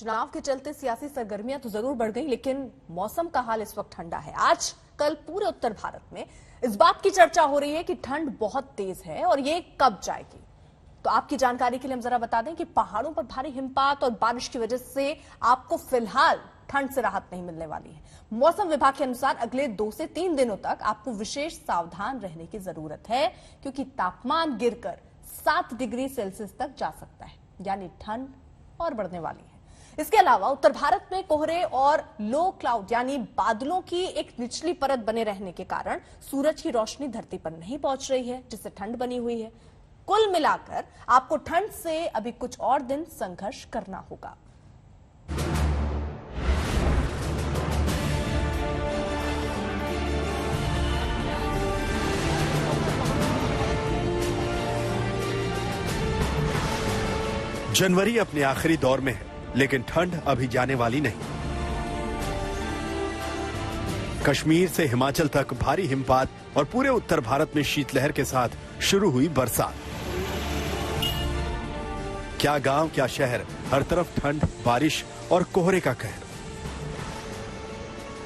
चुनाव के चलते सियासी सरगर्मियां तो जरूर बढ़ गई, लेकिन मौसम का हाल इस वक्त ठंडा है। आज कल पूरे उत्तर भारत में इस बात की चर्चा हो रही है कि ठंड बहुत तेज है और ये कब जाएगी। तो आपकी जानकारी के लिए हम जरा बता दें कि पहाड़ों पर भारी हिमपात और बारिश की वजह से आपको फिलहाल ठंड से राहत नहीं मिलने वाली है। मौसम विभाग के अनुसार अगले 2 से 3 दिनों तक आपको विशेष सावधान रहने की जरूरत है, क्योंकि तापमान गिरकर 7 डिग्री सेल्सियस तक जा सकता है, यानी ठंड और बढ़ने वाली है। इसके अलावा उत्तर भारत में कोहरे और लो क्लाउड यानी बादलों की एक निचली परत बने रहने के कारण सूरज की रोशनी धरती पर नहीं पहुंच रही है, जिससे ठंड बनी हुई है। कुल मिलाकर आपको ठंड से अभी कुछ और दिन संघर्ष करना होगा। जनवरी अपने आखिरी दौर में है, लेकिन ठंड अभी जाने वाली नहीं। कश्मीर से हिमाचल तक भारी हिमपात और पूरे उत्तर भारत में शीतलहर के साथ शुरू हुई बरसात। क्या गांव क्या शहर, हर तरफ ठंड, बारिश और कोहरे का कहर।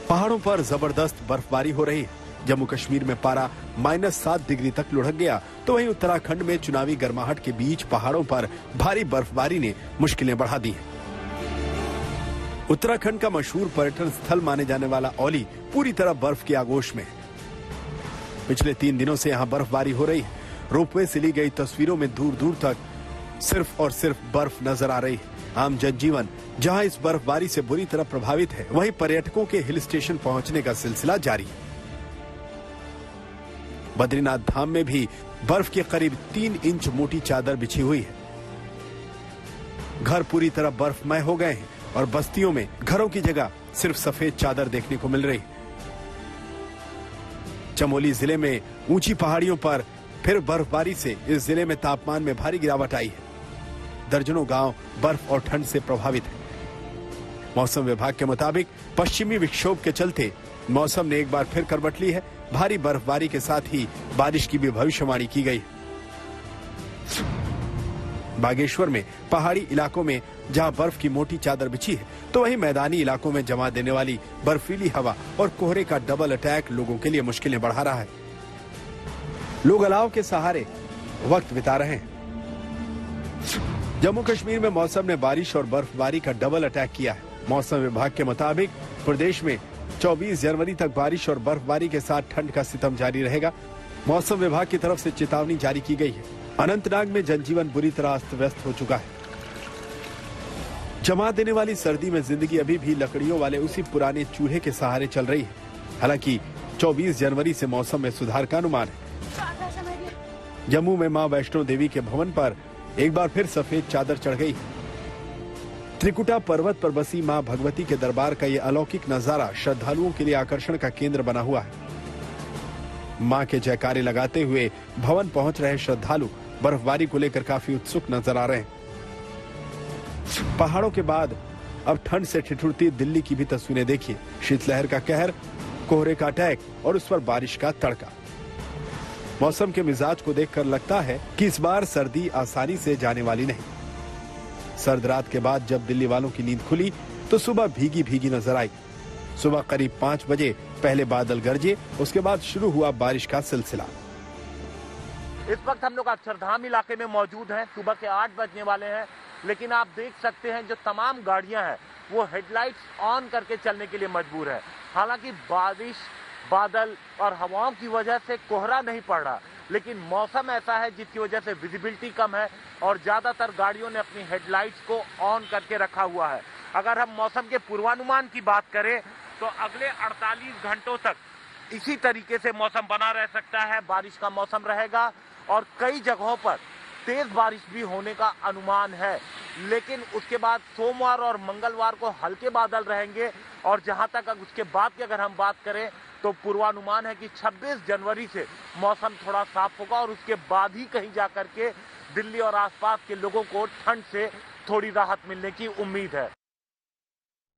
पहाड़ों पर जबरदस्त बर्फबारी हो रही है। जम्मू कश्मीर में पारा -7 डिग्री तक लुढ़क गया, तो वहीं उत्तराखंड में चुनावी गर्माहट के बीच पहाड़ों पर भारी बर्फबारी ने मुश्किलें बढ़ा दी हैं। उत्तराखंड का मशहूर पर्यटन स्थल माने जाने वाला औली पूरी तरह बर्फ की आगोश में है। पिछले 3 दिनों से यहां बर्फबारी हो रही है। रोपवे से ली गई तस्वीरों में दूर दूर तक सिर्फ और सिर्फ बर्फ नजर आ रही है। आम जनजीवन जहां इस बर्फबारी से बुरी तरह प्रभावित है, वहीं पर्यटकों के हिल स्टेशन पहुंचने का सिलसिला जारी है। बद्रीनाथ धाम में भी बर्फ के करीब 3 इंच मोटी चादर बिछी हुई है। घर पूरी तरह बर्फमय हो गए हैं और बस्तियों में घरों की जगह सिर्फ सफेद चादर देखने को मिल रही है। चमोली जिले में ऊंची पहाड़ियों पर फिर बर्फबारी से इस जिले में तापमान में भारी गिरावट आई है। दर्जनों गांव बर्फ और ठंड से प्रभावित है। मौसम विभाग के मुताबिक पश्चिमी विक्षोभ के चलते मौसम ने एक बार फिर करवट ली है। भारी बर्फबारी के साथ ही बारिश की भी भविष्यवाणी की गई। बागेश्वर में पहाड़ी इलाकों में जहां बर्फ की मोटी चादर बिछी है, तो वहीं मैदानी इलाकों में जमा देने वाली बर्फीली हवा और कोहरे का डबल अटैक लोगों के लिए मुश्किलें बढ़ा रहा है। लोग अलाव के सहारे वक्त बिता रहे हैं। जम्मू कश्मीर में मौसम ने बारिश और बर्फबारी का डबल अटैक किया है। मौसम विभाग के मुताबिक प्रदेश में 24 जनवरी तक बारिश और बर्फबारी के साथ ठंड का सितम जारी रहेगा। मौसम विभाग की तरफ से चेतावनी जारी की गई है। अनंतनाग में जनजीवन बुरी तरह अस्त व्यस्त हो चुका है। जमा देने वाली सर्दी में जिंदगी अभी भी लकड़ियों वाले उसी पुराने चूल्हे के सहारे चल रही है। हालांकि 24 जनवरी से मौसम में सुधार का अनुमान है। जम्मू में मां वैष्णो देवी के भवन पर एक बार फिर सफेद चादर चढ़ गई। त्रिकुटा पर्वत पर बसी मां भगवती के दरबार का ये अलौकिक नजारा श्रद्धालुओं के लिए आकर्षण का केंद्र बना हुआ है। मां के जयकारे लगाते हुए भवन पहुंच रहे श्रद्धालु बर्फबारी को लेकर काफी उत्सुक नजर आ रहे हैं। पहाड़ों के बाद अब ठंड से ठिठुरती दिल्ली की भी तस्वीरें देखिए। शीतलहर का कहर, कोहरे का अटैक और उस पर बारिश का तड़का। मौसम के मिजाज को देखकर लगता है कि इस बार सर्दी आसानी से जाने वाली नहीं। सर्द रात के बाद जब दिल्ली वालों की नींद खुली, तो सुबह भीगी भीगी नजर आई। सुबह करीब 5 बजे पहले बादल गरजे, उसके बाद शुरू हुआ बारिश का सिलसिला। इस वक्त हम लोग अक्षरधाम इलाके में मौजूद हैं। सुबह के 8 बजने वाले हैं, लेकिन आप देख सकते हैं जो तमाम गाड़ियां हैं वो हेडलाइट्स ऑन करके चलने के लिए मजबूर है। हालांकि बारिश, बादल और हवाओं की वजह से कोहरा नहीं पड़ रहा, लेकिन मौसम ऐसा है जिसकी वजह से विजिबिलिटी कम है और ज्यादातर गाड़ियों ने अपनी हेडलाइट्स को ऑन करके रखा हुआ है। अगर हम मौसम के पूर्वानुमान की बात करें तो अगले 48 घंटों तक इसी तरीके से मौसम बना रह सकता है। बारिश का मौसम रहेगा और कई जगहों पर तेज बारिश भी होने का अनुमान है, लेकिन उसके बाद सोमवार और मंगलवार को हल्के बादल रहेंगे। और जहां तक उसके बाद की अगर हम बात करें तो पूर्वानुमान है कि 26 जनवरी से मौसम थोड़ा साफ होगा और उसके बाद ही कहीं जाकर के दिल्ली और आसपास के लोगों को ठंड से थोड़ी राहत मिलने की उम्मीद है।